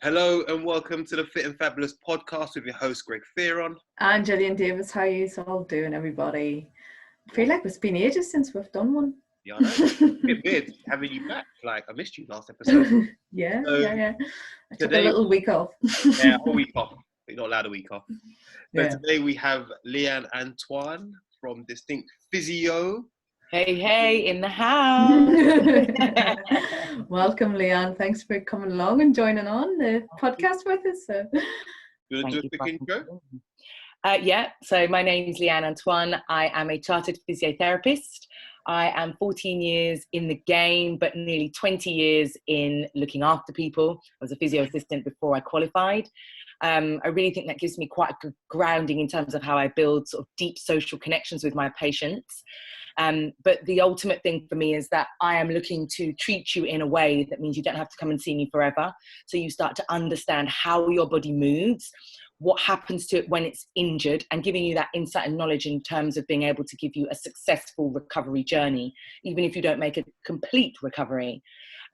Hello and welcome to the Fit and Fabulous podcast with your host Greg Fearon. And Gillian Davis, how are you all doing, everybody? I feel like it's been ages since we've done one. Yeah, I know. It's a bit weird having you back. Like, I missed you last episode. Yeah. I took a Today, little week off. yeah, a week off. You're not allowed a week off. So Yeah. today we have Leanne Antoine from Distinct Physio. Hey, in the house. Welcome, Leanne. Thanks for coming along and joining on the podcast with us. You want to do a quick intro? Yeah, so my name's Leanne Antoine. I am a chartered physiotherapist. I am 14 years in the game, but nearly 20 years in looking after people. I was a physio assistant before I qualified. I really think that gives me quite a good grounding in terms of how I build sort of deep social connections with my patients. But the ultimate thing for me is that I am looking to treat you in a way that means you don't have to come and see me forever. So you start to understand how your body moves, what happens to it when it's injured, and giving you that insight and knowledge in terms of being able to give you a successful recovery journey, even if you don't make a complete recovery.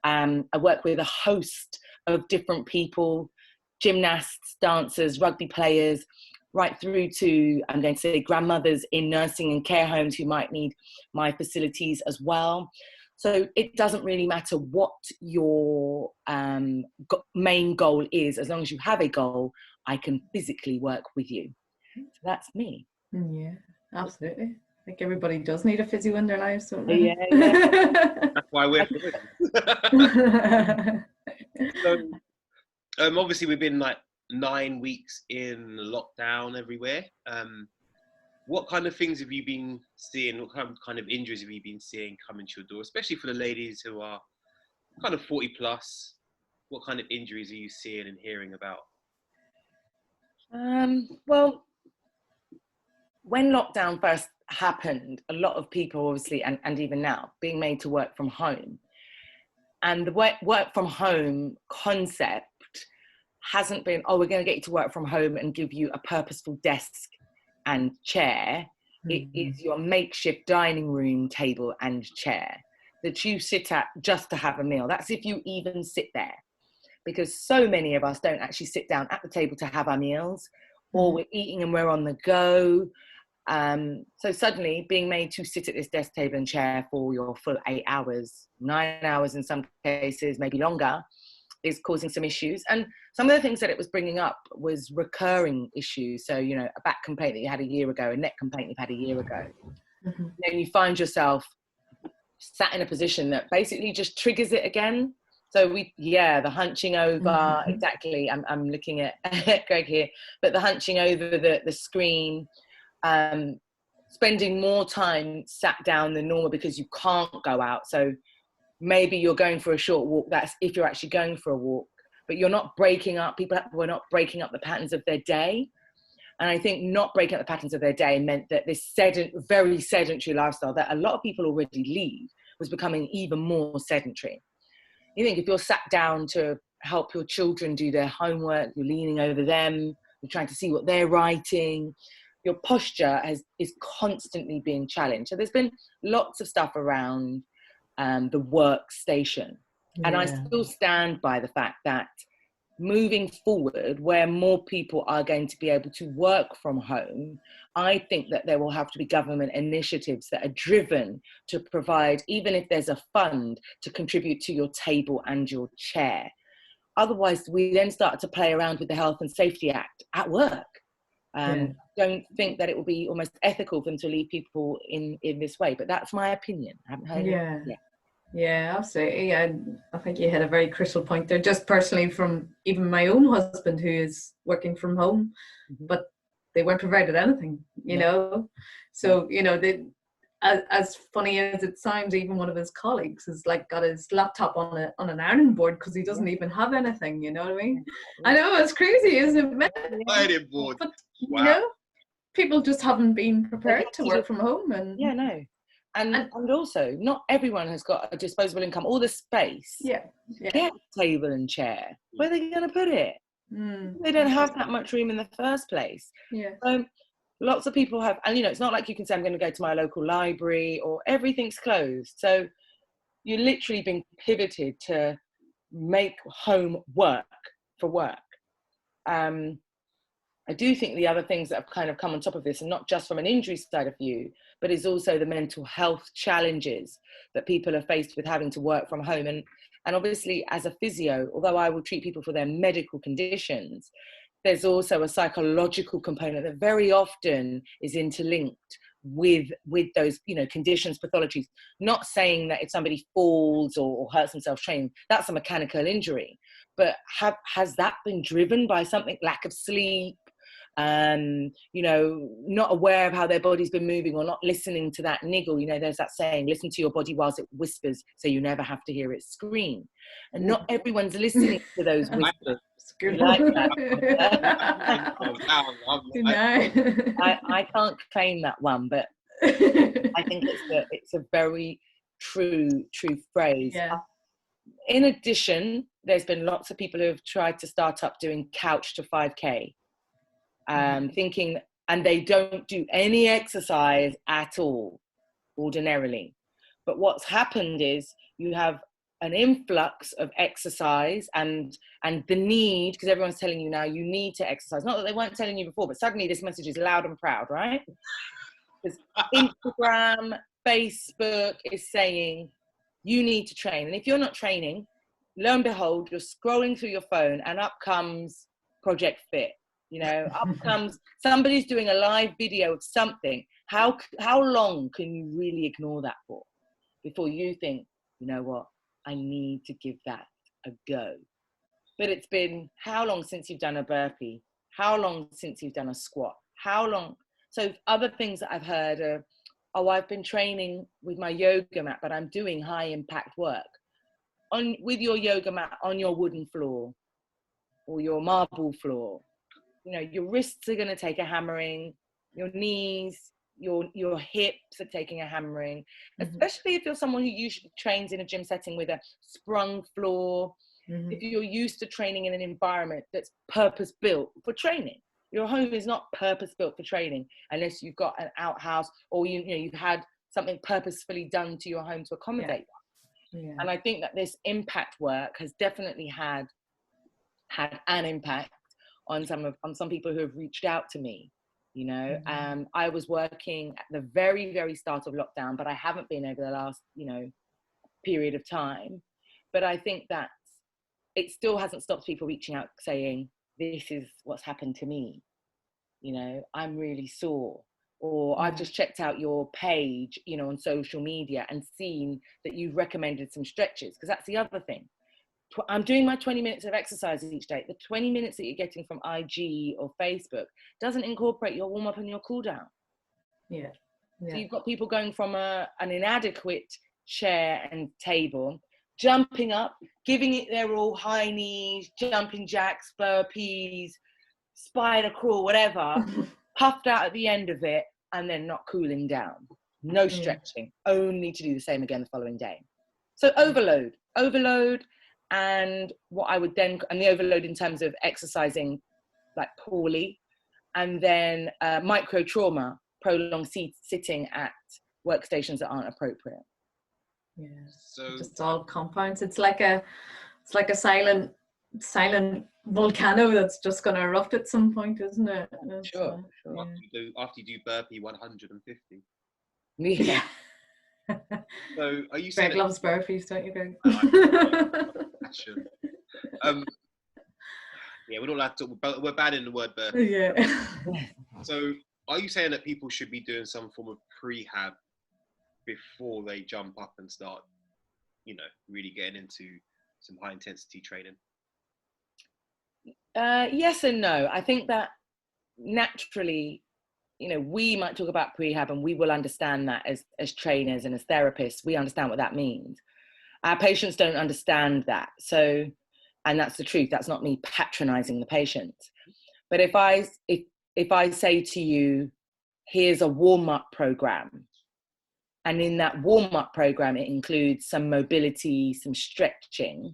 I work with a host of different people, gymnasts, dancers, rugby players, right through to, I'm going to say, grandmothers in nursing and care homes who might need my facilities as well. So it doesn't really matter what your main goal is. As long as you have a goal, I can physically work with you. So that's me. Yeah, absolutely. I think everybody does need a physio in their lives, don't they? Yeah. That's why we're here. So, obviously we've been like 9 weeks in lockdown everywhere. What kind of things have you been seeing? What kind of injuries have you been seeing coming to your door, especially for the ladies who are kind of 40 plus? What kind of injuries are you seeing and hearing about? Well, when lockdown first happened, a lot of people obviously, and even now, being made to work from home. And the work from home concept hasn't been, we're going to get you to work from home and give you a purposeful desk and chair. It is your makeshift dining room table and chair that you sit at just to have a meal. That's if you even sit there, because so many of us don't actually sit down at the table to have our meals, or we're eating and we're on the go. So suddenly being made to sit at this desk, table and chair for your full 8 hours, 9 hours in some cases, maybe longer, is causing some issues. And some of the things that it was bringing up was recurring issues. So, you know, a back complaint that you had a year ago, a neck complaint you've had a year ago. Mm-hmm. Then you find yourself sat in a position that basically just triggers it again. So the hunching over, exactly. I'm looking at Greg here, but the hunching over the screen, spending more time sat down than normal because you can't go out. So maybe you're going for a short walk. That's if you're actually going for a walk, but you're not breaking up. People were not breaking up the patterns of their day. And I think not breaking up the patterns of their day meant that this very sedentary lifestyle that a lot of people already lead was becoming even more sedentary. You think if you're sat down to help your children do their homework, you're leaning over them, you're trying to see what they're writing, your posture is constantly being challenged. So there's been lots of stuff around the workstation. And I still stand by the fact that moving forward, where more people are going to be able to work from home, I think that there will have to be government initiatives that are driven to provide, even if there's a fund, to contribute to your table and your chair. Otherwise, we then start to play around with the Health and Safety Act at work. Don't think that it will be almost ethical for them to leave people in this way, but that's my opinion. I haven't heard it yet. Yeah, absolutely. And I think you hit a very crucial point there, just personally from even my own husband who is working from home, but they weren't provided anything, you know. So, you know, as funny as it sounds, even one of his colleagues has like got his laptop on an ironing board because he doesn't even have anything, you know what I mean? I know, it's crazy, isn't it? Ironing board. But, Wow. you know, people just haven't been prepared to work from home. And also, not everyone has got a disposable income or the space. Get a table and chair. Where are they going to put it? They don't have that much room in the first place. So lots of people have, and you know, it's not like you can say, I'm going to go to my local library, or everything's closed. So you're literally being pivoted to make home work for work. I do think the other things that have kind of come on top of this, and not just from an injury side of view, but is also the mental health challenges that people are faced with having to work from home. And obviously as a physio, although I will treat people for their medical conditions, there's also a psychological component that very often is interlinked with those, you know, conditions, pathologies. Not saying that if somebody falls or hurts themselves training, that's a mechanical injury, but has that been driven by something, lack of sleep, you know, not aware of how their body's been moving, or not listening to that niggle? You know, there's that saying, listen to your body whilst it whispers, so you never have to hear it scream. And not everyone's listening to those whispers. You like that? I can't claim that one, but I think it's a very true phrase. Yeah. In addition, there's been lots of people who have tried to start up doing couch to 5K, thinking, and they don't do any exercise at all ordinarily. But what's happened is you have an influx of exercise and the need, because everyone's telling you now you need to exercise. Not that they weren't telling you before, but suddenly this message is loud and proud, right? Because Instagram, Facebook is saying you need to train. And if you're not training, lo and behold, you're scrolling through your phone and up comes Project Fit. You know, up comes somebody's doing a live video of something. How long can you really ignore that for before you think, you know what, I need to give that a go? But it's been how long since you've done a burpee? How long since you've done a squat? How long? So other things that I've heard are, oh, I've been training with my yoga mat, but I'm doing high impact work with your yoga mat on your wooden floor or your marble floor. You know, your wrists are going to take a hammering, your knees, your hips are taking a hammering, especially if you're someone who usually trains in a gym setting with a sprung floor. If you're used to training in an environment that's purpose built for training. Your home is not purpose built for training unless you've got an outhouse, or you know you've had something purposefully done to your home to accommodate that. Yeah. And I think that this impact work has definitely had an impact on some people who have reached out to me. You know, I was working at the very, very start of lockdown, but I haven't been over the last, you know, period of time. But I think that it still hasn't stopped people reaching out saying, this is what's happened to me. You know, I'm really sore. Or I've just checked out your page, you know, on social media and seen that you've recommended some stretches. Because that's the other thing. I'm doing my 20 minutes of exercise each day. The 20 minutes that you're getting from IG or Facebook doesn't incorporate your warm up and your cool down. Yeah. So you've got people going from an inadequate chair and table, jumping up, giving it their all, high knees, jumping jacks, burpees, spider crawl, whatever, puffed out at the end of it, and then not cooling down. No stretching, only to do the same again the following day. So overload. And what I would then, and the overload in terms of exercising like poorly, and then micro trauma, prolonged sitting at workstations that aren't appropriate. Yeah, so just all compounds. It's like a silent volcano that's just going to erupt at some point, isn't it? Sure. After you do burpee 150. Yeah. So are you saying Greg loves burpees, don't you, Greg? Yeah, we're not allowed to talk, we're bad in the word burpee. Yeah. So are you saying that people should be doing some form of prehab before they jump up and start, you know, really getting into some high intensity training? Yes and no. I think that naturally, you know, we might talk about prehab and we will understand that as trainers and as therapists, we understand what that means. Our patients don't understand that. So, and that's the truth. That's not me patronizing the patient. But if I say to you, here's a warm-up program, and in that warm-up program, it includes some mobility, some stretching.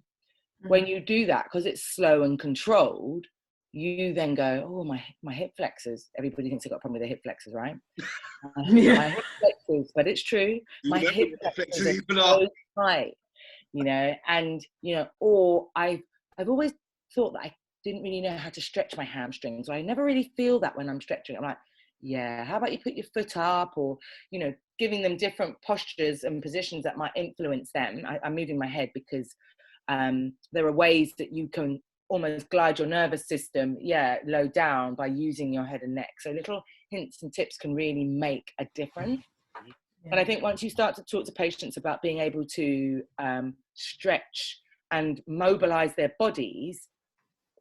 When you do that, because it's slow and controlled, you then go, oh, my hip flexors. Everybody thinks they've got a problem with their hip flexors, right? My hip flexors, but it's true. My hip flexors are so tight, you know, and, you know, or I've always thought that I didn't really know how to stretch my hamstrings. I never really feel that when I'm stretching. I'm like, yeah, how about you put your foot up, or, you know, giving them different postures and positions that might influence them. I'm moving my head because there are ways that you can almost glide your nervous system, low down by using your head and neck. So little hints and tips can really make a difference. Yeah. And I think once you start to talk to patients about being able to stretch and mobilize their bodies,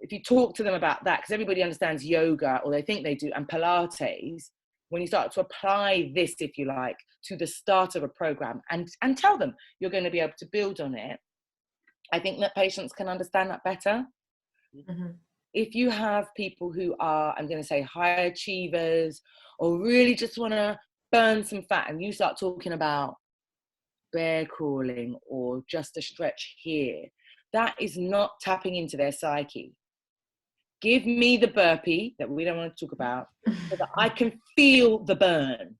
if you talk to them about that, because everybody understands yoga, or they think they do, and Pilates, when you start to apply this, if you like, to the start of a program and tell them you're going to be able to build on it, I think that patients can understand that better. Mm-hmm. If you have people who are, I'm going to say, high achievers, or really just want to burn some fat, and you start talking about bear crawling or just a stretch here, that is not tapping into their psyche. Give me the burpee that we don't want to talk about, so that I can feel the burn.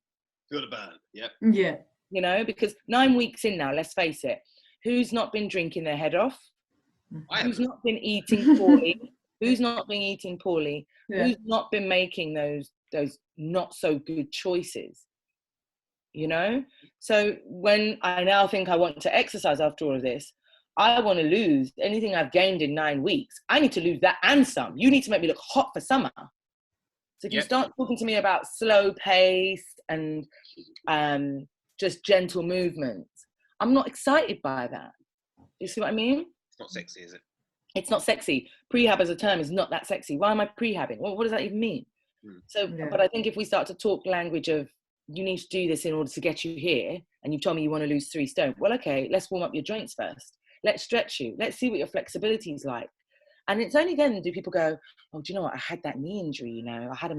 Feel the burn, yeah. Yeah. You know, because 9 weeks in now, let's face it, who's not been drinking their head off? Who's not been eating poorly? Who's not been eating poorly? Yeah. Who's not been making those not so good choices? You know? So when I now think I want to exercise after all of this, I want to lose anything I've gained in 9 weeks. I need to lose that and some. You need to make me look hot for summer. So if you start talking to me about slow pace and just gentle movements, I'm not excited by that. You see what I mean? It's not sexy, is it? It's not sexy. Prehab as a term is not that sexy. Why am I prehabbing? Well, what does that even mean? So, but I think if we start to talk language of, you need to do this in order to get you here, and you told me you want to lose 3 stone. Well, okay, let's warm up your joints first. Let's stretch you. Let's see what your flexibility is like. And it's only then do people go, oh, do you know what? I had that knee injury, you know, I had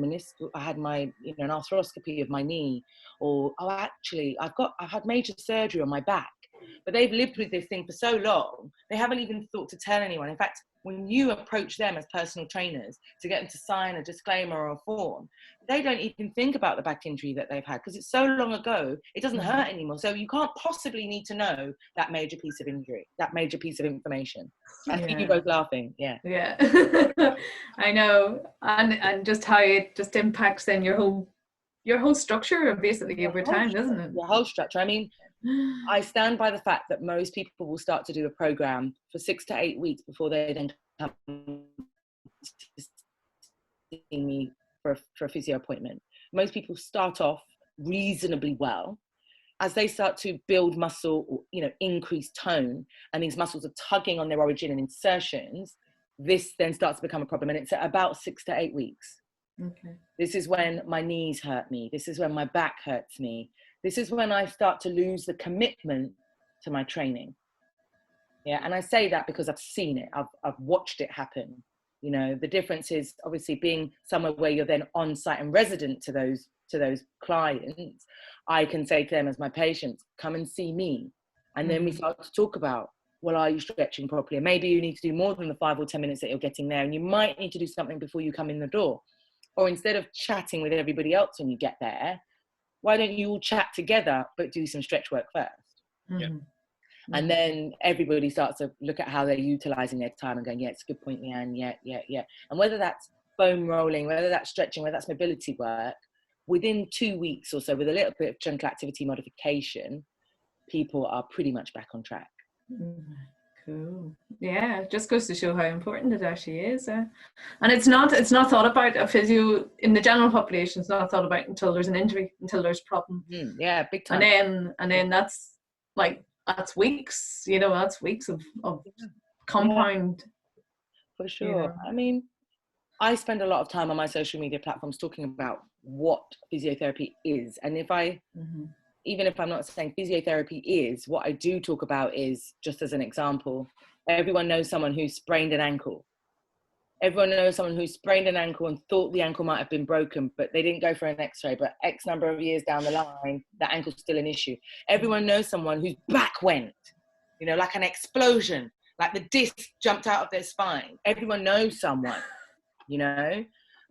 my, you know, an arthroscopy of my knee, or, oh, actually, I've had major surgery on my back. But they've lived with this thing for so long, they haven't even thought to tell anyone. In fact, when you approach them as personal trainers to get them to sign a disclaimer or a form, they don't even think about the back injury that they've had, because it's so long ago, it doesn't hurt anymore. So you can't possibly need to know that major piece of injury, that major piece of information. I think you both laughing. Yeah. I know. And just how it just impacts then your whole structure basically over time, doesn't it? Your whole structure. I mean, I stand by the fact that most people will start to do a program for 6 to 8 weeks before they then come to see me for a physio appointment. Most people start off reasonably well. As they start to build muscle, or, you know, increase tone, and these muscles are tugging on their origin and insertions, this then starts to become a problem. And it's at about 6 to 8 weeks. Okay. This is when my knees hurt me. This is when my back hurts me. This is when I start to lose the commitment to my training. Yeah, and I say that because I've seen it. I've watched it happen. You know, the difference is obviously being somewhere where you're then on site and resident to those clients. I can say to them as my patients, come and see me. And then we start to talk about, well, are you stretching properly? And maybe you need to do more than the 5 or 10 minutes that you're getting there. And you might need to do something before you come in the door. Or instead of chatting with everybody else when you get there, why don't you all chat together, but do some stretch work first? Yeah. And then everybody starts to look at how they're utilizing their time and going, yeah, it's a good point, Leanne. Yeah. And whether that's foam rolling, whether that's stretching, whether that's mobility work, within 2 weeks or so, with a little bit of gentle activity modification, people are pretty much back on track. Cool. Yeah, it just goes to show how important it actually is. And it's not thought about, a physio in the general population. It's not thought about until there's an injury, until there's a problem. Yeah, big time. And then that's weeks. You know, that's weeks of compound. For sure. You know. I mean, I spend a lot of time on my social media platforms talking about what physiotherapy is, and even if I'm not saying physiotherapy is, what I do talk about is, just as an example, everyone knows someone who sprained an ankle. Everyone knows someone who sprained an ankle and thought the ankle might have been broken, but they didn't go for an x-ray, but X number of years down the line, the ankle's still an issue. Everyone knows someone whose back went, you know, like an explosion, like the disc jumped out of their spine. Everyone knows someone, you know?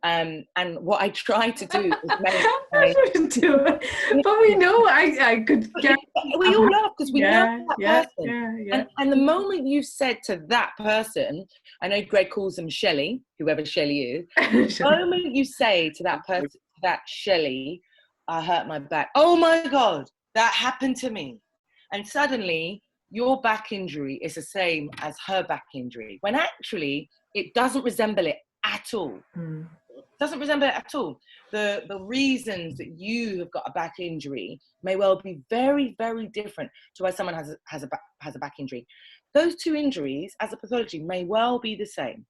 And what I try to do is I wouldn't do it, but we know I could get. We all laugh because we know that person. Yeah. And the moment you said to that person, I know Greg calls them Shelley, whoever Shelley is. The moment you say to that person, that Shelley, I hurt my back. Oh my God, that happened to me. And suddenly your back injury is the same as her back injury, when actually it doesn't resemble it at all. Doesn't resemble it at all. The reasons that you have got a back injury may well be very, very different to why someone has a back injury. Those two injuries as a pathology may well be the same.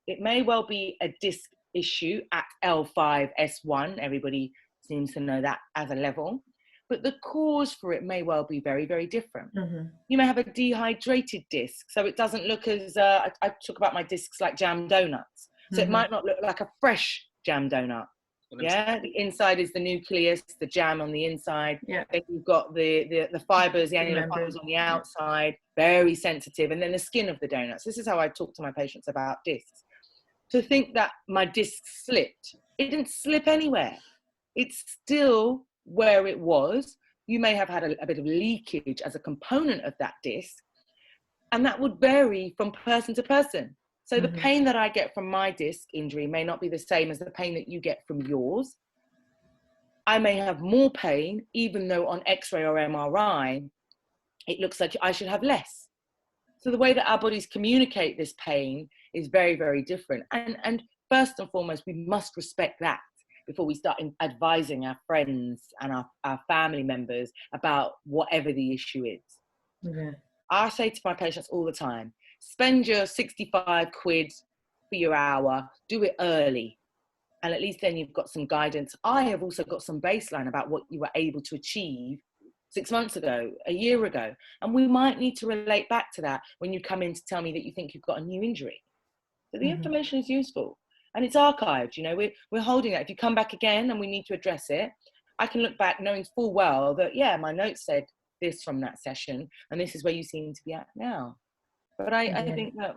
It may well be a disc issue at L5, S1. Everybody seems to know that as a level. But the cause for it may well be very, very different. You may have a dehydrated disc, so it doesn't look as, I talk about my discs like jam donuts. So it might not look like a fresh jam donut. Yeah, the inside is the nucleus, the jam on the inside. Yeah. Then you've got the fibers, the annular fibers on the outside, very sensitive, and then the skin of the donuts. This is how I talk to my patients about discs. To think that my disc slipped, it didn't slip anywhere. It's still where it was. You may have had a bit of leakage as a component of that disc, and that would vary from person to person. So the pain that I get from my disc injury may not be the same as the pain that you get from yours. I may have more pain, even though on X-ray or MRI, it looks like I should have less. So the way that our bodies communicate this pain is very, very different. And first and foremost, we must respect that before we start advising our friends and our family members about whatever the issue is. I say to my patients all the time, spend your 65 quid for your hour, do it early. And at least then you've got some guidance. I have also got some baseline about what you were able to achieve 6 months ago, a year ago. And we might need to relate back to that when you come in to tell me that you think you've got a new injury. So the information is useful and it's archived. You know, we're holding that. If you come back again and we need to address it, I can look back knowing full well that, yeah, my notes said this from that session and this is where you seem to be at now. But I think that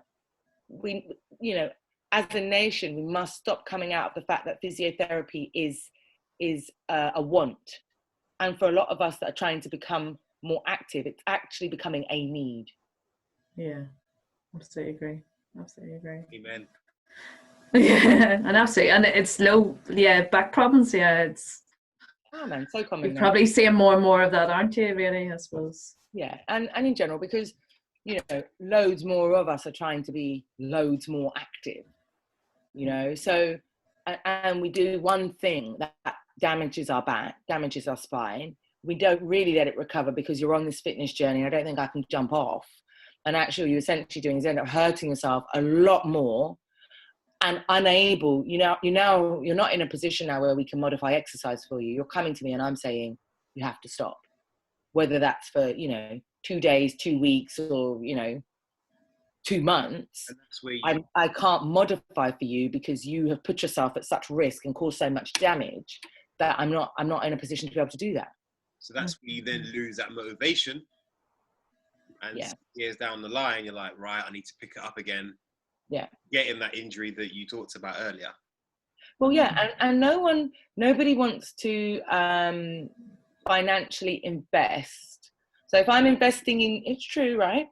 we, you know, as a nation, we must stop coming out of the fact that physiotherapy is a want. And for a lot of us that are trying to become more active, it's actually becoming a need. Yeah, absolutely agree. Absolutely agree. Amen. Yeah, and absolutely, and it's low. Yeah, back problems. Yeah, it's. Oh man, so common. You're probably seeing more and more of that, aren't you? Really, I suppose. Yeah, and in general, because you know, loads more of us are trying to be loads more active. You know, so and we do one thing that damages our back, damages our spine. We don't really let it recover because you're on this fitness journey. I don't think I can jump off. And actually, you're essentially doing is end up hurting yourself a lot more and unable. You're not in a position now where we can modify exercise for you. You're coming to me and I'm saying you have to stop, whether that's for 2 days, 2 weeks, or 2 months. And that's where I can't modify for you because you have put yourself at such risk and caused so much damage that I'm not in a position to be able to do that. So that's where you then lose that motivation. And years down the line, you're like, right, I need to pick it up again. Yeah. Getting that injury that you talked about earlier. Well, yeah, and nobody wants to financially invest. So if I'm investing in, it's true, right?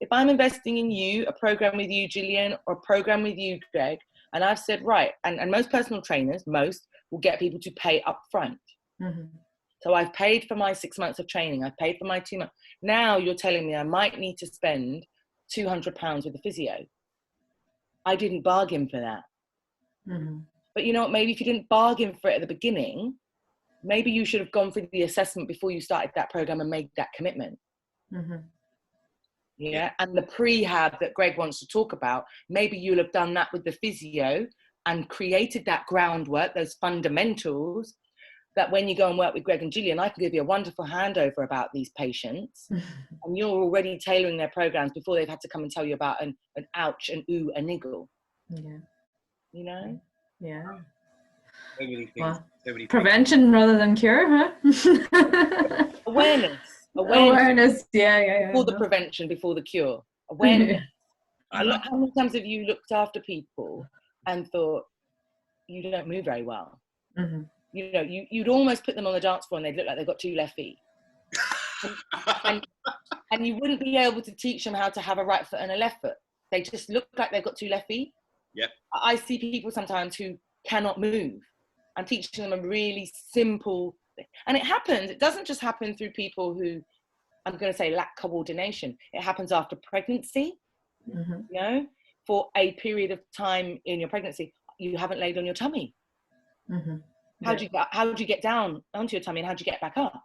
If I'm investing in you, a program with you, Gillian, or a program with you, Greg, and I've said, right, and most personal trainers, will get people to pay up front. So I've paid for my 6 months of training. I've paid for my 2 months. Now you're telling me I might need to spend £200 with the physio. I didn't bargain for that. But you know what? Maybe if you didn't bargain for it at the beginning, maybe you should have gone through the assessment before you started that program and made that commitment. Yeah. And the prehab that Greg wants to talk about, maybe you'll have done that with the physio and created that groundwork, those fundamentals, that when you go and work with Greg and Gillian, I can give you a wonderful handover about these patients. And you're already tailoring their programs before they've had to come and tell you about an ouch, an ooh, a niggle. Yeah. You know? Yeah. So many things. Well, so many prevention things. rather than cure, huh? Awareness. Yeah. Before the prevention, before the cure. Awareness. How many times have you looked after people and thought, you don't move very well. Mm-hmm. You know, you'd almost put them on the dance floor and they'd look like they've got 2 left feet. and you wouldn't be able to teach them how to have a right foot and a left foot. They just look like they've got 2 left feet. Yep. I see people sometimes who cannot move. I'm teaching them a really simple thing. And it happens. It doesn't just happen through people who, I'm going to say, lack coordination. It happens after pregnancy. Mm-hmm. You know, for a period of time in your pregnancy, you haven't laid on your tummy. Mm-hmm. How do you get down onto your tummy, and how do you get back up?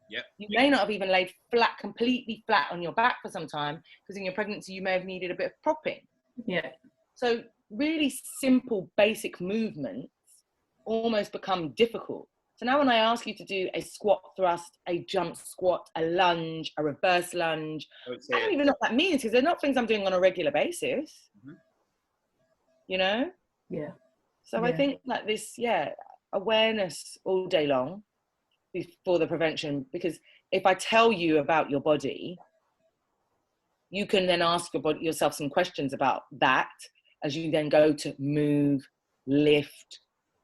Yep. You may not have even laid flat, completely flat on your back for some time, because in your pregnancy you may have needed a bit of propping. Yeah. So really simple, basic movements almost become difficult. So now when I ask you to do a squat thrust, a jump squat, a lunge, a reverse lunge, I don't even know what that means, because they're not things I'm doing on a regular basis. Mm-hmm. You know? Yeah. So I think that this, awareness all day long before the prevention, because if I tell you about your body, you can then ask yourself some questions about that as you then go to move, lift,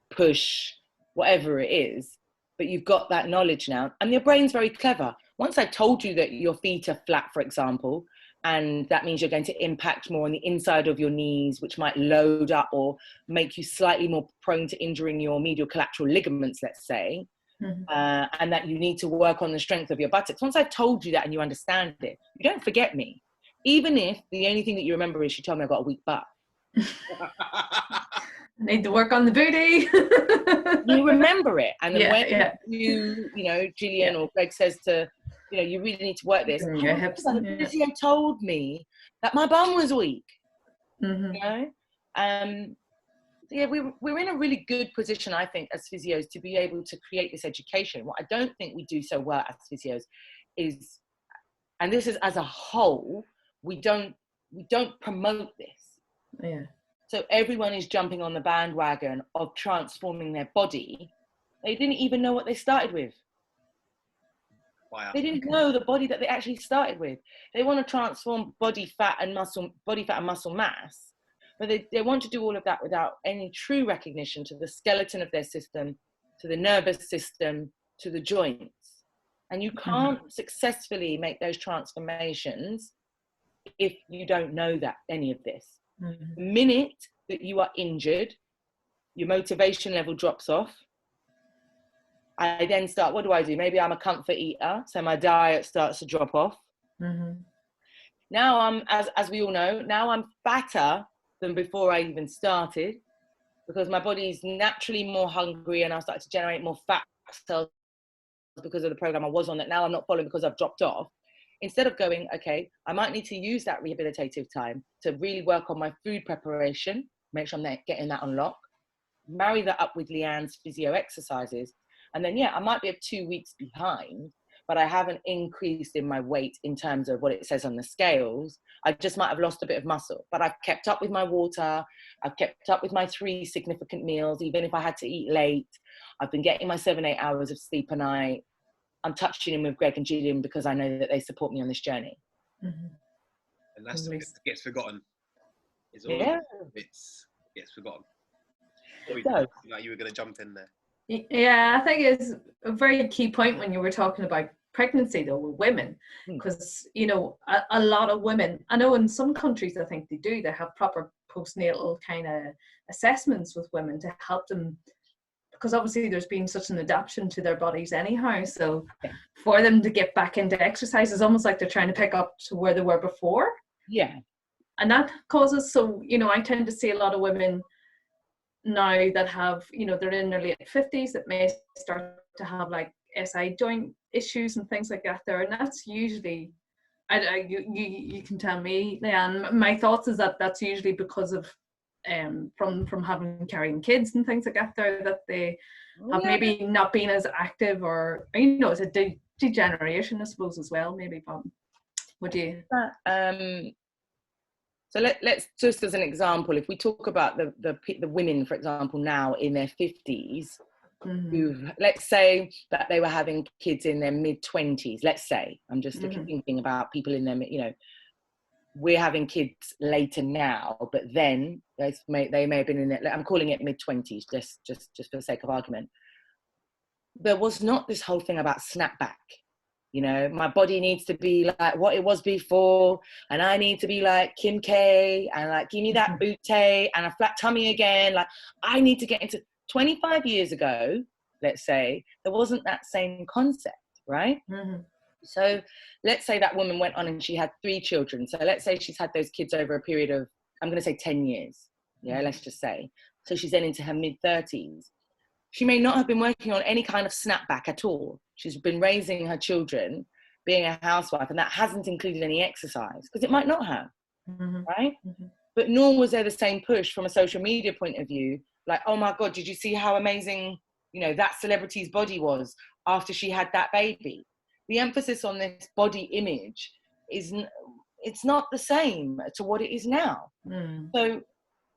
push, whatever it is. But you've got that knowledge now, and your brain's very clever. Once I've told you that your feet are flat, for example, and that means you're going to impact more on the inside of your knees, which might load up or make you slightly more prone to injuring your medial collateral ligaments, let's say, Mm-hmm. and that you need to work on the strength of your buttocks. Once I've told you that and you understand it, you don't forget me. Even if the only thing that you remember is you told me I've got a weak butt. Need to work on the booty. You remember it. And then when you know, Gillian or Greg says to, you know, you really need to work this. Your hips. The physio told me that my bum was weak. Mm-hmm. You know? We're in a really good position, I think, as physios to be able to create this education. What I don't think we do so well as physios is, and this is as a whole, we don't promote this. Yeah. So everyone is jumping on the bandwagon of transforming their body. They didn't even know what they started with. Wow. They didn't know the body that they actually started with. They want to transform body fat and muscle mass, but they want to do all of that without any true recognition to the skeleton of their system, to the nervous system, to the joints. And you can't successfully make those transformations if you don't know that any of this. Mm-hmm. The minute that you are injured, your motivation level drops off. I then start, what do I do? Maybe I'm a comfort eater, so my diet starts to drop off. Mm-hmm. Now I'm, as we all know, now I'm fatter than before I even started, because my body's naturally more hungry and I start to generate more fat cells because of the program I was on that now I'm not following because I've dropped off. Instead of going, okay, I might need to use that rehabilitative time to really work on my food preparation, make sure I'm getting that on lock, marry that up with Leanne's physio exercises. And then, I might be 2 weeks behind, but I haven't increased in my weight in terms of what it says on the scales. I just might have lost a bit of muscle, but I've kept up with my water. I've kept up with my 3 significant meals, even if I had to eat late. I've been getting my 7-8 hours of sleep a night. I'm touching in with Greg and Gillian because I know that they support me on this journey. Mm-hmm. And that's the bit that gets forgotten. It's all bits gets forgotten. Like you were going to jump in there. Yeah, I think it's a very key point when you were talking about pregnancy, though, with women, because, you know, a lot of women, I know in some countries, I think they have proper postnatal kind of assessments with women to help them, because obviously there's been such an adaptation to their bodies anyhow. So for them to get back into exercise is almost like they're trying to pick up to where they were before. Yeah. And that causes, so, you know, I tend to see a lot of women now that have, you know, they're in their late 50s that may start to have like SI joint issues and things like that there. And that's usually, you can tell me, Leanne, my thoughts is that that's usually because of from having carrying kids and things like that there, that they have maybe not been as active, or, you know, it's a degeneration, I suppose, as well, maybe. But would you? So let's just as an example, if we talk about the women, for example, now in their 50s, who, let's say that they were having kids in their mid-20s, let's say, I'm just thinking about people in them, you know, we're having kids later now, but then they may have been in it, I'm calling it mid-20s, just for the sake of argument. There was not this whole thing about snapback. You know, my body needs to be like what it was before, and I need to be like Kim K, and like, give me that booty and a flat tummy again. Like, I need to get into 25 years ago, let's say, there wasn't that same concept, right? Mm-hmm. So let's say that woman went on and she had 3 children. So let's say she's had those kids over a period of, I'm going to say 10 years. Yeah, let's just say. So she's then into her mid-30s. She may not have been working on any kind of snapback at all. She's been raising her children, being a housewife, and that hasn't included any exercise, because it might not have, right? Mm-hmm. But nor was there the same push from a social media point of view, like, oh my God, did you see how amazing, you know, that celebrity's body was after she had that baby? The emphasis on this body image it's not the same to what it is now. So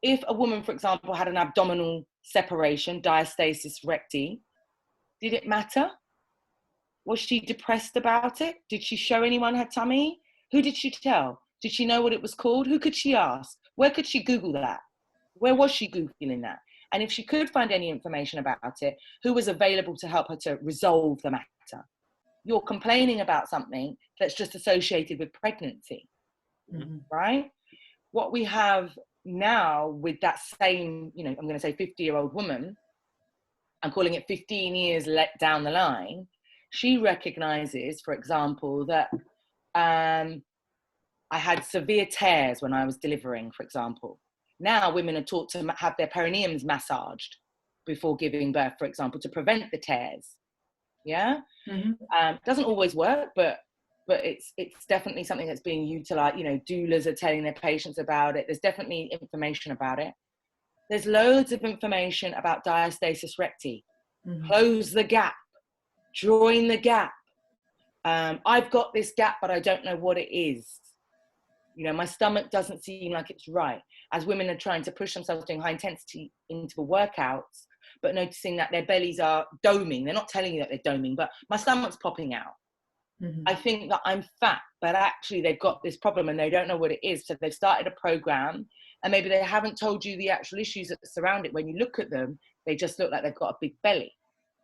if a woman, for example, had an abdominal separation, diastasis recti, did it matter? Was she depressed about it? Did she show anyone her tummy? Who did she tell? Did she know what it was called? Who could she ask? Where could she Google that? Where was she Googling that? And if she could find any information about it, who was available to help her to resolve the matter? You're complaining about something that's just associated with pregnancy, right? What we have now with that same, you know, I'm going to say 50-year-old woman, I'm calling it 15 years down the line, she recognizes, for example, that I had severe tears when I was delivering, for example. Now women are taught to have their perineums massaged before giving birth, for example, to prevent the tears. Yeah? Doesn't always work, but it's definitely something that's being utilized. You know, doulas are telling their patients about it. There's definitely information about it. There's loads of information about diastasis recti. Close the gap, join the gap. I've got this gap, but I don't know what it is. You know, my stomach doesn't seem like it's right. As women are trying to push themselves doing high intensity interval workouts, but noticing that their bellies are doming. They're not telling you that they're doming, but my stomach's popping out. I think that I'm fat, but actually they've got this problem and they don't know what it is. So they've started a program and maybe they haven't told you the actual issues that surround it. When you look at them, they just look like they've got a big belly.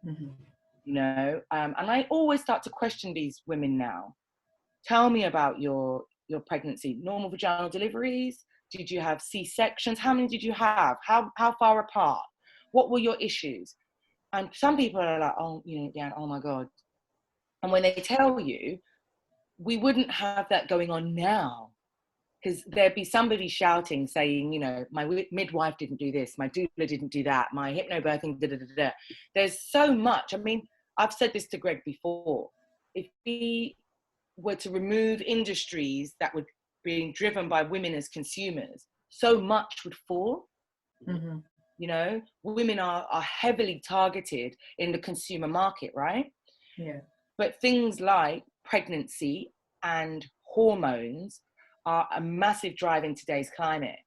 You know, and I always start to question these women now. Tell me about your pregnancy. Normal vaginal deliveries? Did you have C-sections? How many did you have? How far apart? What were your issues? And some people are like, oh, you know, Leanne, oh my God. And when they tell you, we wouldn't have that going on now, because there'd be somebody shouting, saying, you know, my midwife didn't do this, my doula didn't do that, my hypnobirthing, da da da da. There's so much. I mean, I've said this to Greg before. If we were to remove industries that were being driven by women as consumers, so much would fall. You know, women are heavily targeted in the consumer market, right? Yeah. But things like pregnancy and hormones are a massive drive in today's climate.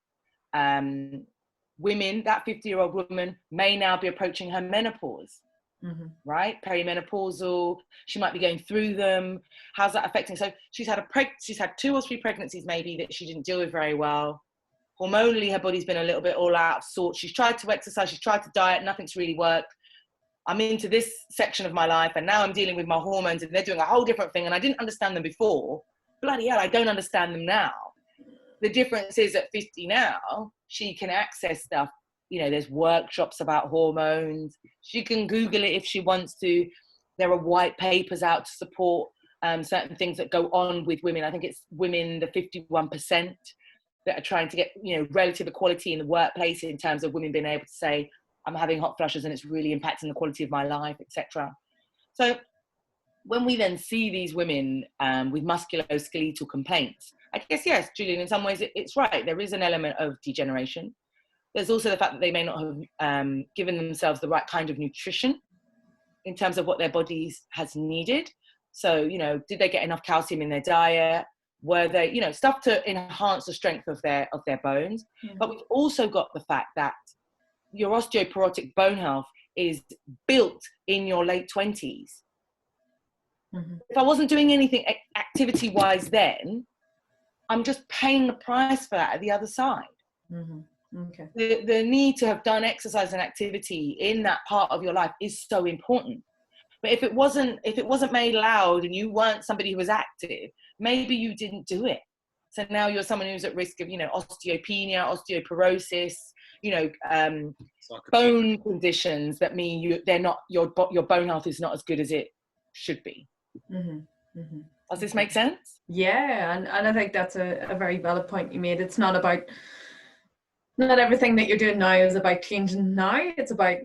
Women, that 50-year-old woman may now be approaching her menopause, right? Perimenopausal, she might be going through them. How's that affecting? So she's had 2 or 3 pregnancies maybe that she didn't deal with very well. Hormonally, her body's been a little bit all out of sorts. She's tried to exercise, she's tried to diet, nothing's really worked. I'm into this section of my life and now I'm dealing with my hormones and they're doing a whole different thing and I didn't understand them before. Bloody hell, I don't understand them now. The difference is at 50 now, she can access stuff. You know, there's workshops about hormones. She can Google it if she wants to. There are white papers out to support certain things that go on with women. I think it's women, the 51%, that are trying to get, you know, relative equality in the workplace in terms of women being able to say, I'm having hot flushes and it's really impacting the quality of my life, etc. So when we then see these women with musculoskeletal complaints, I guess, yes, Julian, in some ways it's right. There is an element of degeneration. There's also the fact that they may not have given themselves the right kind of nutrition in terms of what their bodies has needed. So, you know, did they get enough calcium in their diet? Were they, you know, stuff to enhance the strength of their bones? But we've also got the fact that your osteoporotic bone health is built in your late 20s. If I wasn't doing anything activity-wise then, I'm just paying the price for that at the other side. Okay. The need to have done exercise and activity in that part of your life is so important. But if it wasn't made loud and you weren't somebody who was active, maybe you didn't do it. So now you're someone who's at risk of, osteopenia, osteoporosis, bone conditions that mean your bone health is not as good as it should be. Does this make sense? Yeah, and I think that's a very valid point you made. It's not everything that you're doing now is about changing now. It's about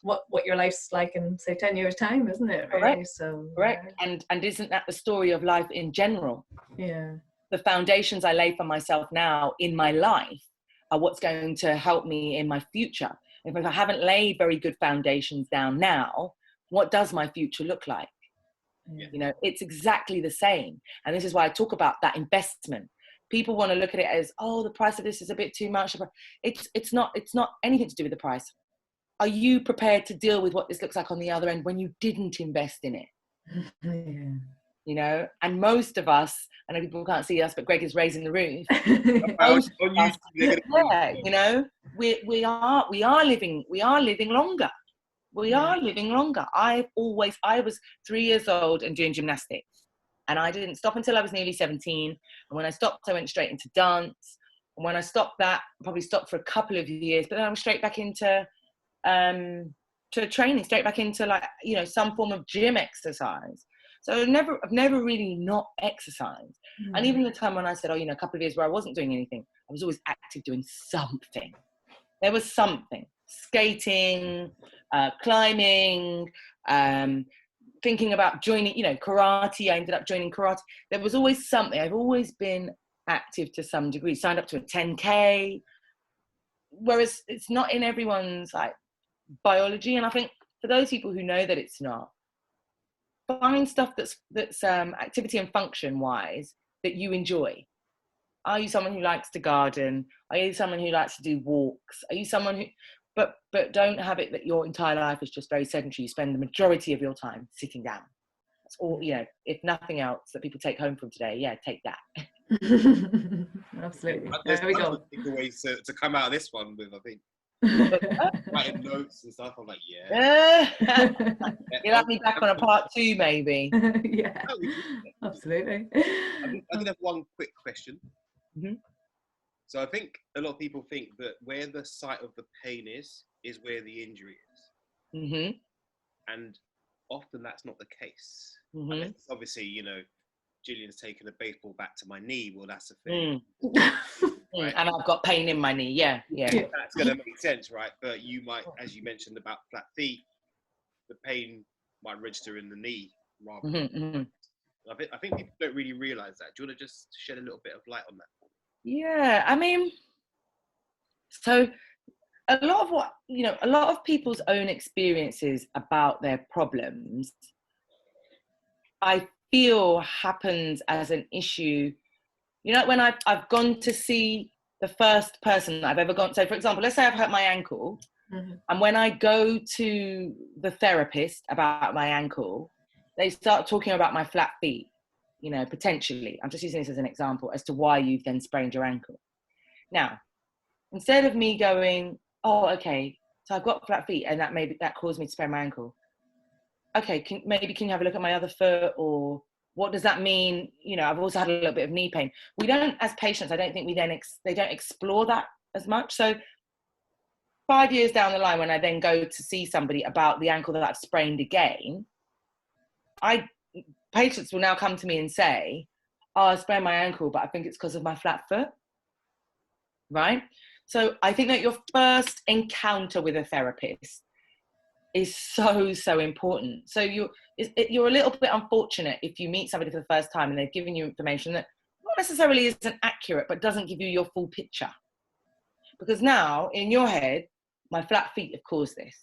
what your life's like in, say, 10 years time, isn't it? Really? Correct. So correct. And isn't that the story of life in general? Yeah. The foundations I lay for myself now in my life are what's going to help me in my future. If I haven't laid very good foundations down now, what does my future look like? Yeah. It's exactly the same. And this is why I talk about that investment. People want to look at it as, oh, the price of this is a bit too much. It's not anything to do with the price. Are you prepared to deal with what this looks like on the other end when you didn't invest in it? Yeah. And most of us, I know people can't see us, but Greg is raising the roof. Most of us, we are living longer. We are living longer. I was 3 years old and doing gymnastics, and I didn't stop until I was nearly 17. And when I stopped, I went straight into dance. And when I stopped that, I probably stopped for a couple of years, but then I was straight back into to training, straight back into some form of gym exercise. So I've never really not exercised. And even the time when I said, a couple of years where I wasn't doing anything, I was always active doing something. There was something. Skating, climbing, thinking about joining, karate. I ended up joining karate. There was always something. I've always been active to some degree. Signed up to a 10K. Whereas it's not in everyone's biology. And I think for those people who know that it's not, find stuff that's activity and function wise that you enjoy. Are you someone who likes to garden? Are you someone who likes to do walks? Are you someone who, but don't have it that your entire life is just very sedentary. You spend the majority of your time sitting down. That's all, if nothing else that people take home from today, take that. Absolutely. There we go. Ways to come out of this one with, I think. Writing notes and stuff. I'm like, You'll have me back on a part 2, maybe. Yeah, absolutely. I did have one quick question. Mm-hmm. So I think a lot of people think that where the site of the pain is where the injury is. Mm-hmm. And often that's not the case. Mm-hmm. Unless obviously, Gillian's taken a baseball bat to my knee. Well, that's a thing. Right? And I've got pain in my knee. Yeah. That's going to make sense, right? But you might, as you mentioned about flat feet, the pain might register in the knee rather. Mm-hmm. I think people don't really realise that. Do you want to just shed a little bit of light on that? Yeah, I mean, so a lot of people's own experiences about their problems, I feel happens as an issue. When I've gone to see the first person that I've ever gone. So, for example, let's say I've hurt my ankle, and when I go to the therapist about my ankle, they start talking about my flat feet. Potentially, I'm just using this as an example as to why you've then sprained your ankle. Now, instead of me going, oh, okay, so I've got flat feet and that caused me to sprain my ankle. Okay, can you have a look at my other foot, or what does that mean? I've also had a little bit of knee pain. We don't, as patients, I don't think they don't explore that as much. So 5 years down the line, when I then go to see somebody about the ankle that I've sprained again, patients will now come to me and say, oh, I sprained my ankle, but I think it's because of my flat foot, right? So I think that your first encounter with a therapist is so, so important. So you're a little bit unfortunate if you meet somebody for the first time and they've given you information that not necessarily isn't accurate, but doesn't give you your full picture. Because now, in your head, my flat feet have caused this,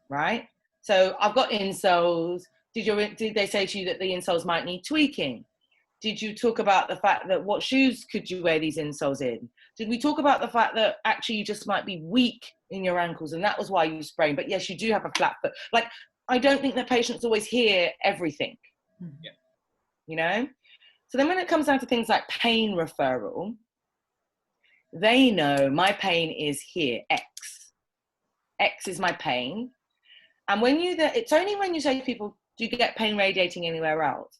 right? So I've got insoles. Did they say to you that the insoles might need tweaking? Did you talk about the fact that what shoes could you wear these insoles in? Did we talk about the fact that actually you just might be weak in your ankles and that was why you sprained? But yes, you do have a flat foot. I don't think that patients always hear everything. So then when it comes down to things like pain referral, they know my pain is here, X. X is my pain. And when it's only when you say to people, do you get pain radiating anywhere else?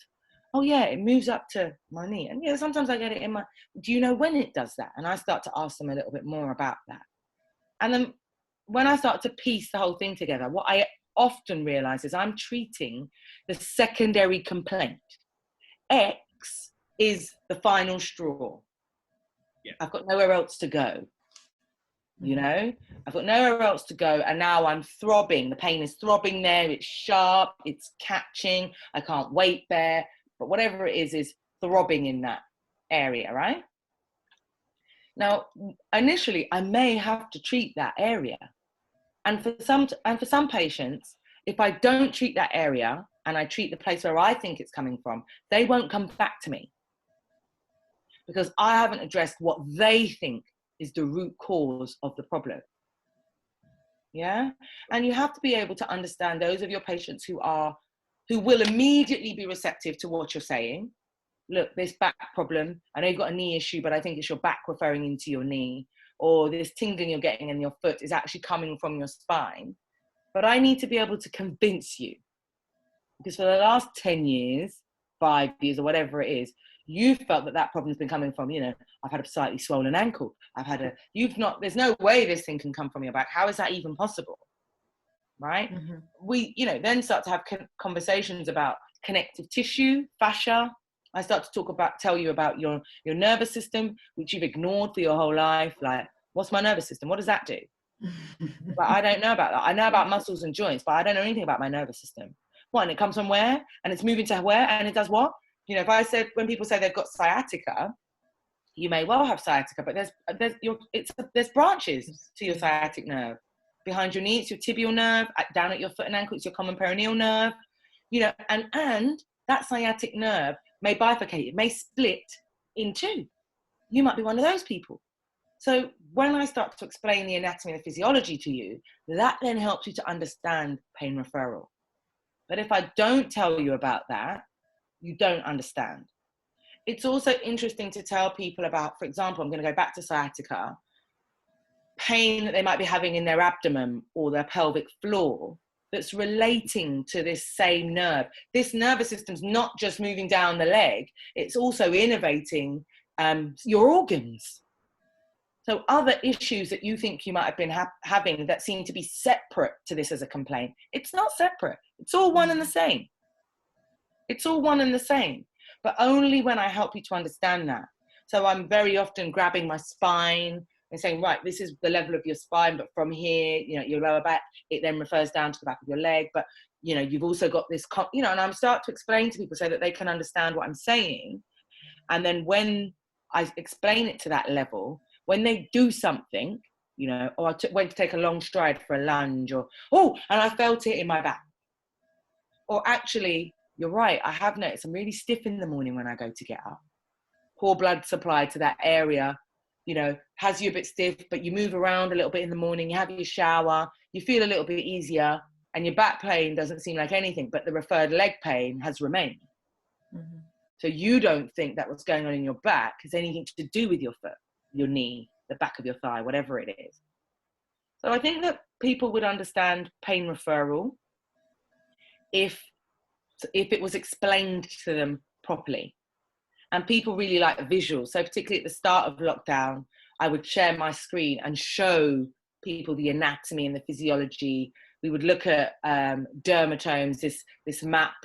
Oh yeah, it moves up to my knee. And yeah, sometimes I get it in my, do you know when it does that? And I start to ask them a little bit more about that. And then when I start to piece the whole thing together, what I often realize is I'm treating the secondary complaint. X is the final straw. Yeah. I've got nowhere else to go. You know, I've got nowhere else to go, and now I'm throbbing. The pain is throbbing there. It's sharp. It's catching. I can't wait there. But whatever it is throbbing in that area, right? Now, initially, I may have to treat that area, and for some patients, if I don't treat that area and I treat the place where I think it's coming from, they won't come back to me because I haven't addressed what they think is the root cause of the problem. Yeah. And you have to be able to understand those of your patients who will immediately be receptive to what you're saying. Look, this back problem, I know you've got a knee issue, but I think it's your back referring into your knee, or this tingling you're getting in your foot is actually coming from your spine. But I need to be able to convince you, because for the last 10 years, 5 years, or whatever it is, you felt that problem's been coming from, I've had a slightly swollen ankle. There's no way this thing can come from your back. How is that even possible? Right? Mm-hmm. We, then start to have conversations about connective tissue, fascia. I start to tell you about your nervous system, which you've ignored for your whole life. Like, what's my nervous system? What does that do? But I don't know about that. I know about muscles and joints, but I don't know anything about my nervous system. What? And it comes from where? And it's moving to where? And it does what? When people say they've got sciatica, you may well have sciatica, but there's branches to your sciatic nerve. Behind your knee, it's your tibial nerve. Down at your foot and ankle, it's your common peroneal nerve. And that sciatic nerve may bifurcate. It may split in two. You might be one of those people. So when I start to explain the anatomy and the physiology to you, that then helps you to understand pain referral. But if I don't tell you about that, you don't understand. It's also interesting to tell people about, for example, I'm going to go back to sciatica, pain that they might be having in their abdomen or their pelvic floor that's relating to this same nerve. This nervous system's not just moving down the leg, it's also innervating your organs. So other issues that you think you might have been having that seem to be separate to this as a complaint, it's not separate. It's all one and the same. It's all one and the same, but only when I help you to understand that. So I'm very often grabbing my spine and saying, right, this is the level of your spine, but from here, your lower back, it then refers down to the back of your leg. But, you've also got this, and I'm start to explain to people so that they can understand what I'm saying. And then when I explain it to that level, when they do something, or I went to take a long stride for a lunge, or, and I felt it in my back. Or actually, you're right, I have noticed I'm really stiff in the morning when I go to get up. Poor blood supply to that area, has you a bit stiff, but you move around a little bit in the morning, you have your shower, you feel a little bit easier, and your back pain doesn't seem like anything, but the referred leg pain has remained. Mm-hmm. So you don't think that what's going on in your back has anything to do with your foot, your knee, the back of your thigh, whatever it is. So I think that people would understand pain referral if it was explained to them properly. And people really like visuals. So particularly at the start of lockdown, I would share my screen and show people the anatomy and the physiology. We would look at dermatomes, this map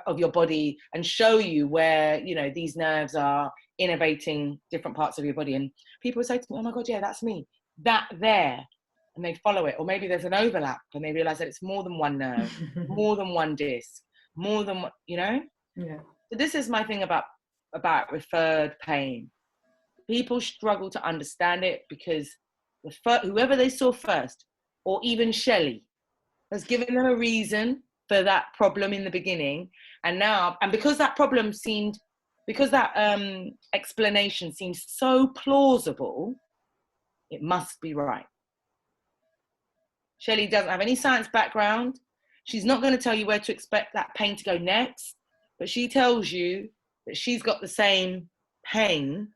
of your body, and show you where, these nerves are innervating different parts of your body. And people would say to me, oh my God, yeah, that's me. That there. And they follow it. Or maybe there's an overlap and they realize that it's more than one nerve, more than one disc, more than, Yeah. So this is my thing about referred pain. People struggle to understand it because whoever they saw first, or even Shelley, has given them a reason for that problem in the beginning. And because that explanation seems so plausible, it must be right. Shelley doesn't have any science background. She's not going to tell you where to expect that pain to go next, but she tells you that she's got the same pain.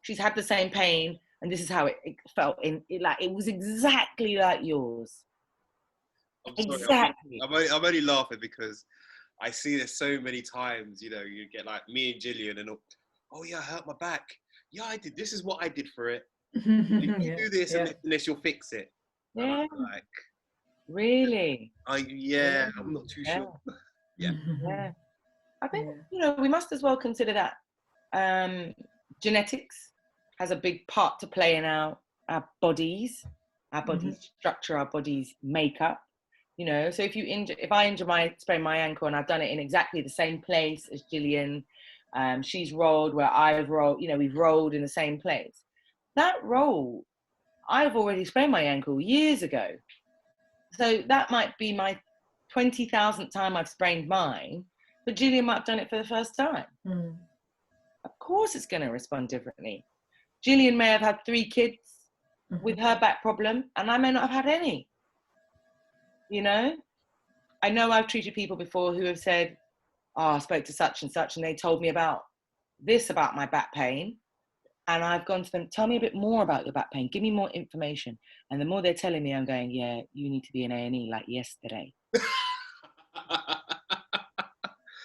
She's had the same pain, and this is how it felt. It was exactly like yours. I'm sorry, Exactly. I'm only laughing because I see this so many times. You know, you get like me and Gillian, and oh yeah, I hurt my back. Yeah, I did. This is what I did for it. You do this and this, you'll fix it. Yeah. And I'm like, really? I'm not too sure. Yeah. I think we must as well consider that genetics has a big part to play in our bodies, structure, our body's makeup. You know, so if I sprain my ankle, and I've done it in exactly the same place as Gillian, she's rolled where I've rolled. You know, we've rolled in the same place. That roll, I've already sprained my ankle years ago. So that might be my 20,000th time I've sprained mine, but Gillian might have done it for the first time. Of course it's going to respond differently. Gillian may have had 3 kids with her back problem, and I may not have had any. You know? I know I've treated people before who have said, oh, I spoke to such and such, and they told me about this about my back pain. And I've gone to them, tell me a bit more about your back pain. Give me more information. And the more they're telling me, I'm going, yeah, you need to be in A&E like yesterday.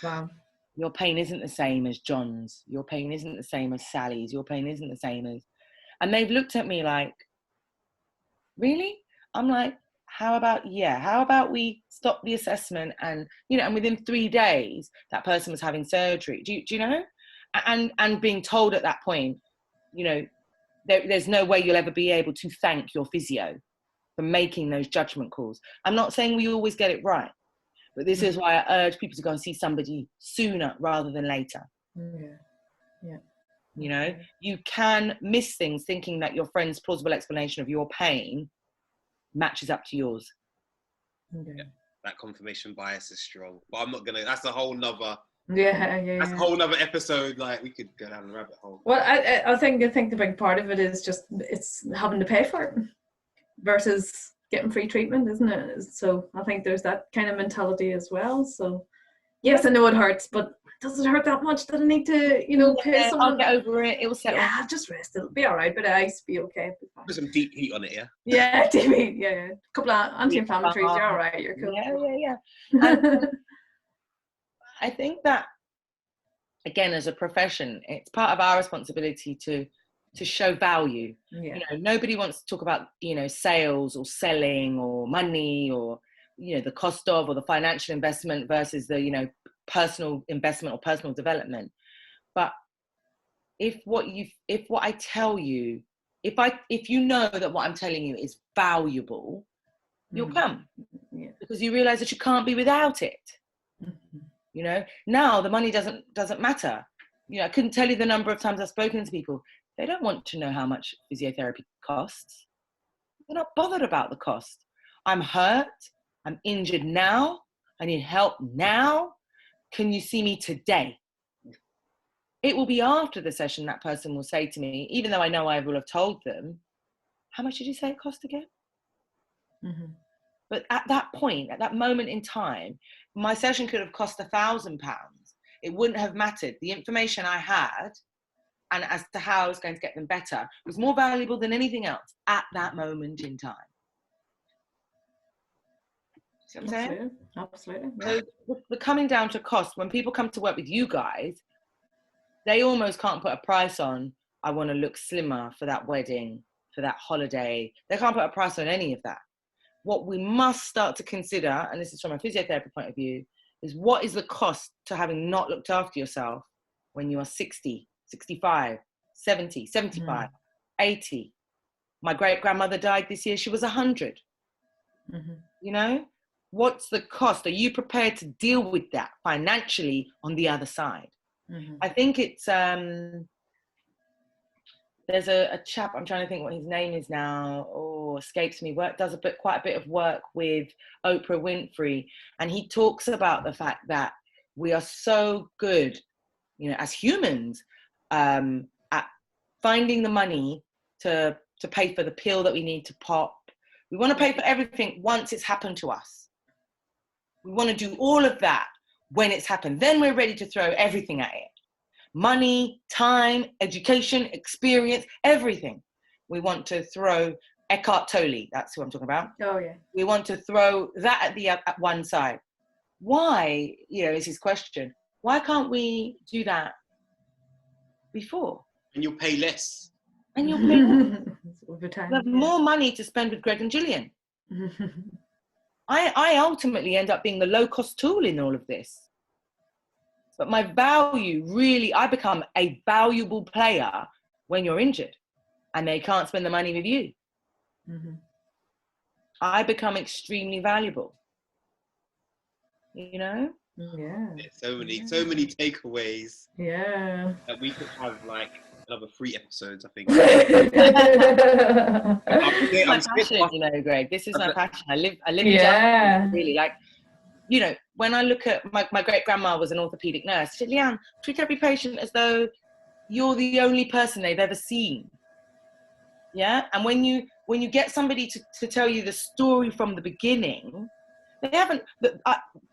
Wow. Your pain isn't the same as John's. Your pain isn't the same as Sally's. Your pain isn't the same as... And they've looked at me like, really? I'm like, how about we stop the assessment? And, and within 3 days, that person was having surgery. Do you know? And being told at that point, there's no way you'll ever be able to thank your physio for making those judgment calls. I'm not saying we always get it right, but this is why I urge people to go and see somebody sooner rather than later. Yeah. You can miss things thinking that your friend's plausible explanation of your pain matches up to yours. Yeah, that confirmation bias is strong, but I'm not gonna. That's a whole nother. That's a whole nother episode. Like, we could go down the rabbit hole. Well, I think the big part of it is just it's having to pay for it versus getting free treatment, isn't it? So I think there's that kind of mentality as well. So yes, I know it hurts, but does it hurt that much that I need to, pay someone? I'll get over it. It will settle. Yeah, just rest. It'll be all right. But ice, be okay. Put some deep heat on it, yeah. Yeah, deep heat. Yeah. A couple of anti-inflammatories. You're all right. You're cool. Yeah. And I think that, again, as a profession, it's part of our responsibility to show value. Yeah. Nobody wants to talk about, sales or selling or money or, the cost of or the financial investment versus the, personal investment or personal development. But if what I tell you, if you know that what I'm telling you is valuable, you'll come. Yeah. Because you realize that you can't be without it. Now the money doesn't matter. I couldn't tell you the number of times I've spoken to people. They don't want to know how much physiotherapy costs. They're not bothered about the cost. I'm hurt. I'm injured now. I need help now. Can you see me today? It will be after the session that person will say to me, even though I know I will have told them, how much did you say it cost again? But at that point, at that moment in time, my session could have cost £1,000. It wouldn't have mattered. The information I had and as to how I was going to get them better was more valuable than anything else at that moment in time. See what I'm saying? Absolutely. So the coming down to cost, when people come to work with you guys, they almost can't put a price on, I want to look slimmer for that wedding, for that holiday. They can't put a price on any of that. What we must start to consider, and this is from a physiotherapy point of view, is what is the cost to having not looked after yourself when you are 60, 65, 70, 75, 80. My great-grandmother died this year. She was 100. What's the cost? Are you prepared to deal with that financially on the other side? I think it's, there's a chap, I'm trying to think what his name is now, escapes me, does quite a bit of work with Oprah Winfrey, and he talks about the fact that we are so good, as humans, at finding the money to pay for the pill that we need to pop. We want to pay for everything once it's happened to us. We want to do all of that when it's happened. Then we're ready to throw everything at it. money, time, education, experience, everything. We want to throw Eckhart Tolle, that's who I'm talking about. Oh, yeah. We want to throw that at one side. Why, is his question. Why can't we do that before? And you'll pay less. And you'll pay more. Over time, You have more money to spend with Greg and Gillian. I ultimately end up being the low-cost tool in all of this. But my value really, I become a valuable player when you're injured and they can't spend the money with you. Mm-hmm. I become extremely valuable. Yeah. So many takeaways. Yeah. That we could have like another 3 episodes, I think. This is my passion, Greg. This is my passion. I live yeah. it really. Like, when I look at my great grandma was an orthopedic nurse. She said, Leanne, treat every patient as though you're the only person they've ever seen. Yeah, and when you get somebody to tell you the story from the beginning, they haven't.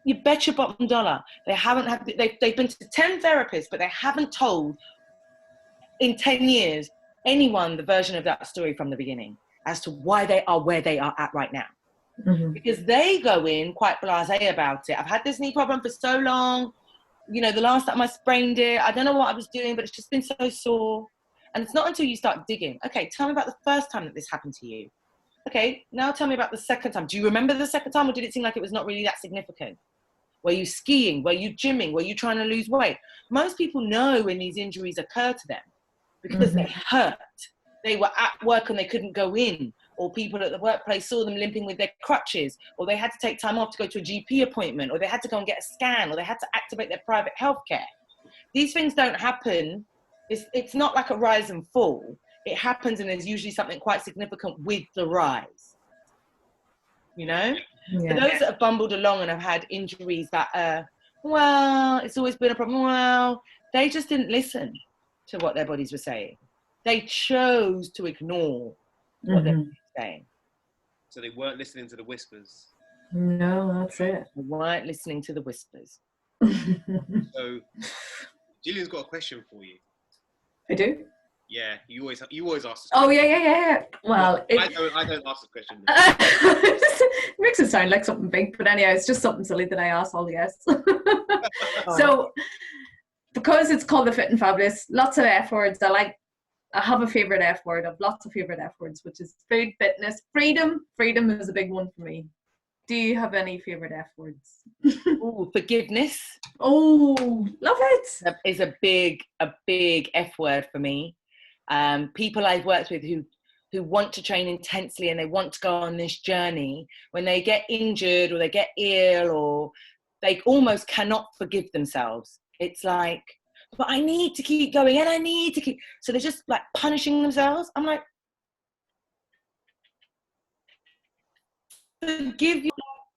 You bet your bottom dollar they haven't had. They've been to 10 therapists, but they haven't told in 10 years anyone the version of that story from the beginning as to why they are where they are at right now. Mm-hmm. Because they go in quite blasé about it. I've had this knee problem for so long. The last time I sprained it, I don't know what I was doing, but it's just been so sore. And it's not until you start digging. Okay, tell me about the first time that this happened to you. Okay, now tell me about the second time. Do you remember the second time, or did it seem like it was not really that significant? Were you skiing? Were you gymming? Were you trying to lose weight? Most people know when these injuries occur to them because they hurt. They were at work and they couldn't go in, or people at the workplace saw them limping with their crutches, or they had to take time off to go to a GP appointment, or they had to go and get a scan, or they had to activate their private healthcare. These things don't happen. It's not like a rise and fall. It happens, and there's usually something quite significant with the rise. Yeah. For those that have bumbled along and have had injuries that it's always been a problem. Well, they just didn't listen to what their bodies were saying. They chose to ignore what they were saying. So they weren't listening to the whispers. No, that's it. They weren't listening to the whispers. So Gillian's got a question for you. I do? Yeah, you always ask this question. Oh, yeah. Well, I don't ask the question. It makes it sound like something big, but anyhow, it's just something silly that I ask all the guests. So, because it's called the Fit and Fabulous, lots of F words. I have a favorite F word. I have lots of favorite F words, which is food, fitness, freedom. Freedom is a big one for me. Do you have any favorite F words? Ooh, forgiveness. Oh, love it. Is a big F word for me. People I've worked with who want to train intensely and they want to go on this journey, when they get injured or they get ill or they almost cannot forgive themselves. It's like, but I need to keep going and I need to keep. So they're just like punishing themselves. I'm like, forgive you.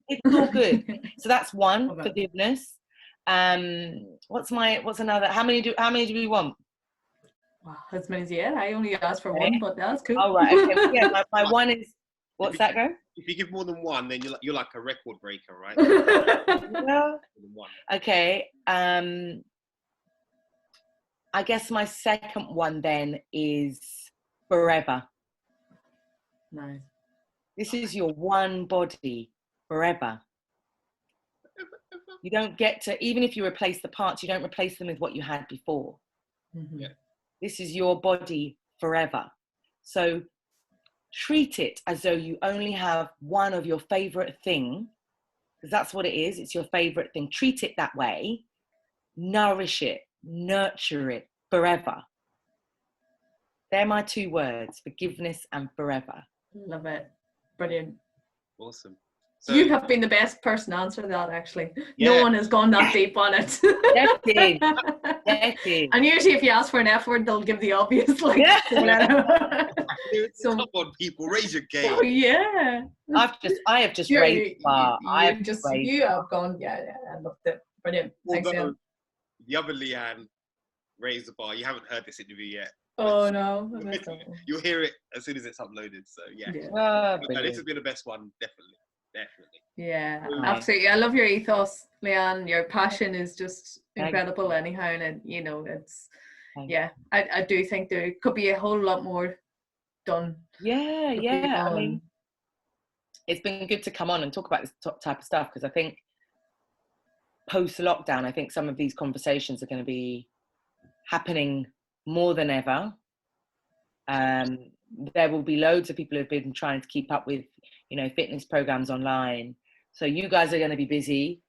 It's all good. So that's one, forgiveness. What's another? How many do we want? Wow, as many as yet. I only asked for one, but that's cool. Oh, right. Okay. Yeah, my one is, what's that go? If you give more than one, then you're like a record breaker, right? Yeah. Okay. I guess my second one then is forever. Nice. This is your one body forever. You don't get to, even if you replace the parts, you don't replace them with what you had before. Yeah. This is your body forever. So treat it as though you only have one of your favorite thing, because that's what it is. It's your favorite thing. Treat it that way. Nourish it, nurture it forever. They're my 2 words, forgiveness and forever. Love it. Brilliant. Awesome. So, you have been the best person to answer that, actually. Yeah. No one has gone that deep on it. That's it. And usually if you ask for an F word, they'll give the obvious, like, so, come on, people, raise your game. Oh, yeah. I have just raised the bar. You have gone, yeah, I loved it. Brilliant. Thanks, Leanne. The other Leanne raised the bar. You haven't heard this interview yet. Oh, no. You'll hear it as soon as it's uploaded, so yeah. Oh, this has been the best one, definitely. Yeah, Mm. absolutely. I love your ethos, Leanne. Your passion is just Thank incredible anyhow. And, you know, it's, Thank yeah, I do think there could be a whole lot more done Yeah, for yeah. people. I mean, it's been good to come on and talk about this type of stuff, because I think post-lockdown, I think some of these conversations are going to be happening more than ever. There will be loads of people who've been trying to keep up with, you know, fitness programs online. So you guys are going to be busy,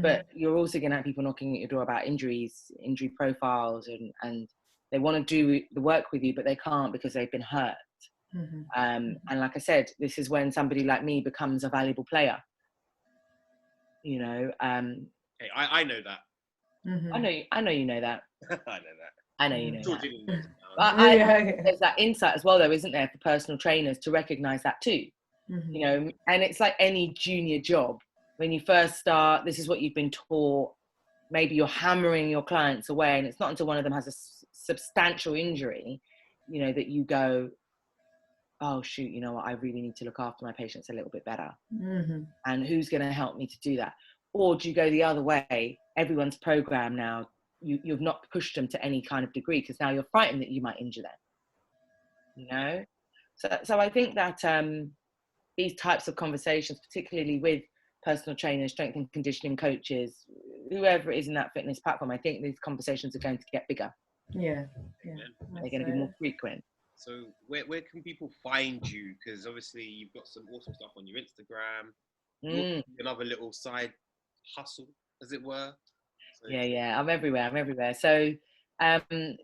but you're also going to have people knocking at your door about injuries, injury profiles, and they want to do the work with you, but they can't because they've been hurt. And like I said, this is when somebody like me becomes a valuable player. You know, Hey, I know that. I know you know that. I know that. I know you know George that. didn't know But there's that insight as well, though, isn't there, for personal trainers to recognise that too. You know, and it's like any junior job. When you first start, this is what you've been taught. Maybe you're hammering your clients away, and it's not until one of them has a substantial injury, you know, that you go, oh shoot, you know what, I really need to look after my patients a little bit better. And who's going to help me to do that? Or do you go the other way? Everyone's programmed now. You've not pushed them to any kind of degree because now you're frightened that you might injure them. You know, so I think that these types of conversations, particularly with personal trainers, strength and conditioning coaches, whoever it is in that fitness platform, I think these conversations are going to get bigger. Yeah. They're going to be more frequent. So where can people find you? Because obviously you've got some awesome stuff on your Instagram. Another little side hustle, as it were. So, yeah, I'm everywhere. So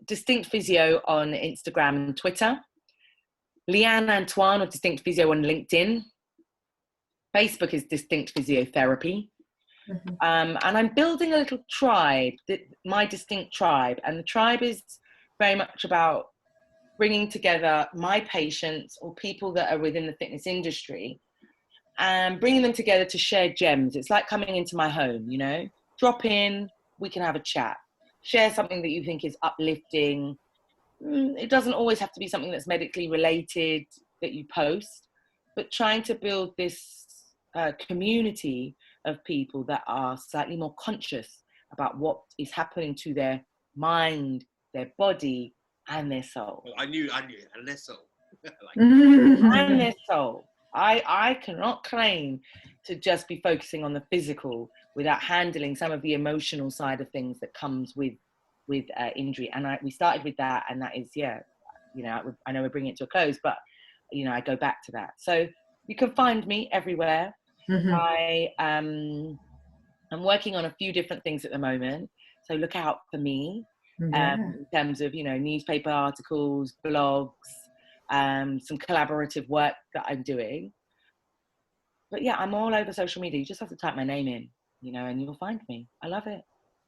Distinct Physio on Instagram and Twitter. Leanne Antoine of Distinct Physio on LinkedIn. Facebook is Distinct Physiotherapy. And I'm building a little tribe, my Distinct Tribe. And the tribe is very much about bringing together my patients or people that are within the fitness industry and bringing them together to share gems. It's like coming into my home, you know, drop in, we can have a chat, share something that you think is uplifting. It doesn't always have to be something that's medically related that you post, but trying to build this community of people that are slightly more conscious about what is happening to their mind, their body, and their soul. Well, I knew, and their soul. And their soul. I cannot claim to just be focusing on the physical without handling some of the emotional side of things that comes with injury. And we started with that, and that is, you know, I know we're bringing it to a close, but you know, I go back to that. So you can find me everywhere. I'm working on a few different things at the moment, so look out for me. In terms of, you know, newspaper articles, blogs, some collaborative work that I'm doing. But yeah, I'm all over social media. You just have to type my name in, you know, and you'll find me. I love it.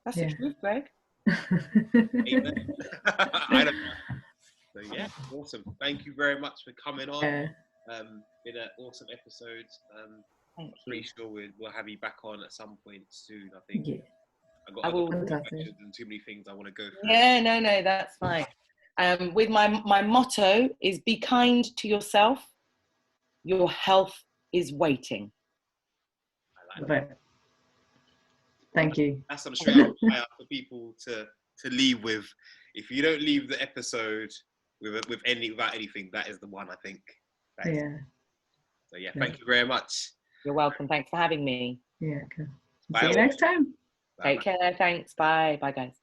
That's the truth, Greg. Amen. I don't know. So yeah, awesome. Thank you very much for coming on. Been an awesome episode. Thank you. Pretty sure we'll have you back on at some point soon. I think. Yeah. I got questions and too many things I want to go through. Yeah, no, that's fine. With my motto is be kind to yourself. Your health is waiting. I like that. Thank you. That's some straight up fire for people to leave with. If you don't leave the episode without anything, that is the one, I think. Yeah. So yeah, thank you very much. You're welcome. Thanks for having me. Yeah. Okay. Bye. See you next time. Take care. Thanks. Bye. Bye, guys.